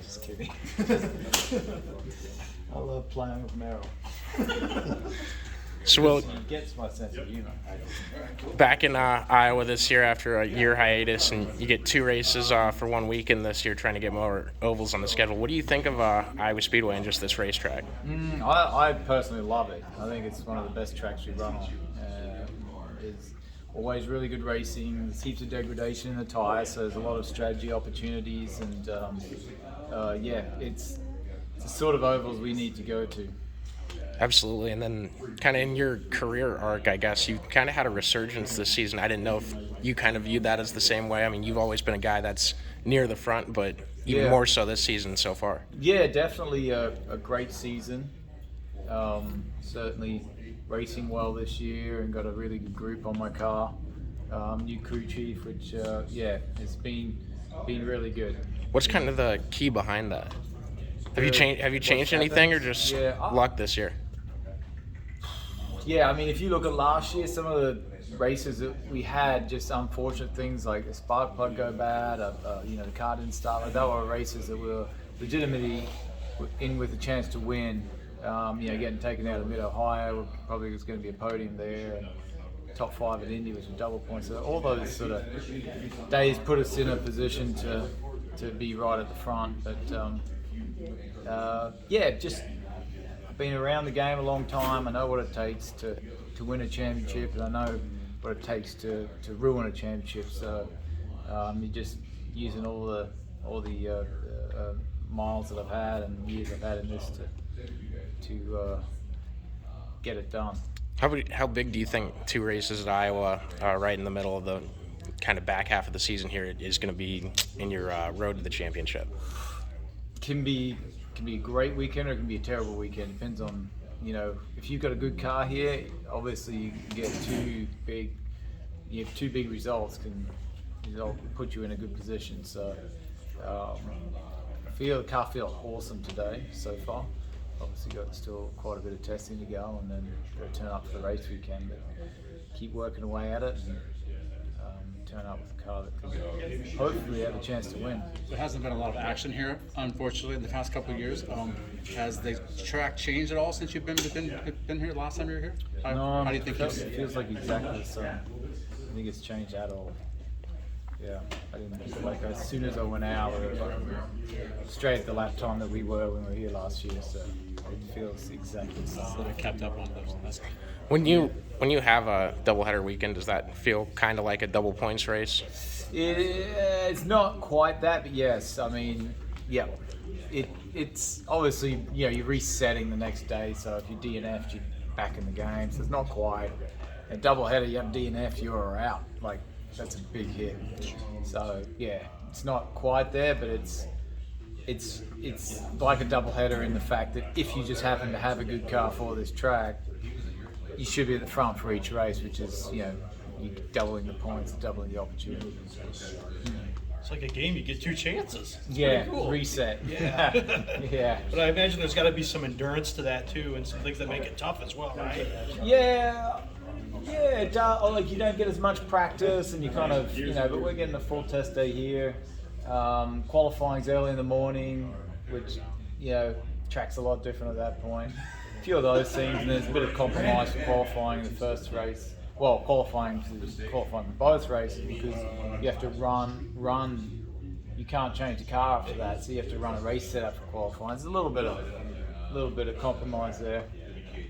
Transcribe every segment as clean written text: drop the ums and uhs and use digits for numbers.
just kidding. I love playing with Merrill. So, Will, He gets my sense of humor. back in Iowa this year after a year hiatus, and you get 2 races for 1 weekend this year trying to get more ovals on the schedule. What do you think of Iowa Speedway and just this racetrack? I personally love it. I think it's one of the best tracks we run on. It's always really good racing. There's heaps of degradation in the tyres, so there's a lot of strategy opportunities, and yeah, it's the sort of ovals we need to go to. Absolutely. And then kind of in your career arc, I guess, you kind of had a resurgence this season. I didn't know if you kind of viewed that as the same way. I mean, you've always been a guy that's near the front, but even more so this season so far. Yeah, definitely a great season. Certainly racing well this year and got a really good group on my car. New crew chief, which, yeah, has been really good. What's kind of the key behind that? Have you changed anything or just luck this year? Yeah, I mean, if you look at last year, some of the races that we had, just unfortunate things like a spark plug go bad, the car didn't start. Like, that were races that were legitimately in with a chance to win. Getting taken out of Mid-Ohio, probably was going to be a podium there. And top 5 at Indy, which was double points. So all those sort of days put us in a position to be right at the front. But just been around the game a long time. I know what it takes to win a championship, and I know what it takes to ruin a championship. So you're just using all the miles that I've had and years I've had in this to get it done. How big do you think 2 races at Iowa, right in the middle of the kind of back half of the season here, is going to be in your road to the championship? Can be a great weekend or it can be a terrible weekend. Depends on, if you've got a good car here, obviously you can get 2 big results can put you in a good position. So the car feels awesome today so far. Obviously got still quite a bit of testing to go, and then got to turn up for the race weekend, but keep working away at it and turn up with a car that could hopefully have a chance to win. There hasn't been a lot of action here, unfortunately, in the past couple of years. Has the track changed at all since you've been here last time you were here? How do you think it feels like exactly the same. I think it's changed at all. Yeah, I didn't as soon as I went out, we were straight at the lap time that we were when we were here last year. So it feels exactly the same. So they kept up on those. When you have a doubleheader weekend, does that feel kind of like a double points race? It's not quite that, but yes. I mean, yeah. It's obviously, you're resetting the next day. So if you're DNF'd, you're back in the game. So it's not quite a doubleheader. You have DNF, you're out. Like, that's a big hit. So yeah, it's not quite there, but it's like a doubleheader in the fact that if you just happen to have a good car for this track, you should be at the front for each race, which is you're doubling the points, doubling the opportunities. It's like a game, you get 2 chances. It's Yeah, cool. reset. Yeah. Yeah. But I imagine there's got to be some endurance to that too, and some things that make it tough as well, right? Yeah, it does. Like, you don't get as much practice, and you kind of, but we're getting a full test day here. Qualifying's early in the morning, which, track's a lot different at that point. A few of those things, and there's a bit of compromise for qualifying the first race. Well, qualifying for both races, because you have to run. You can't change the car after that, so you have to run a race setup for qualifying. There's a little bit of compromise there.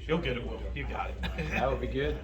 You'll get it, Will. You got it. That would be good.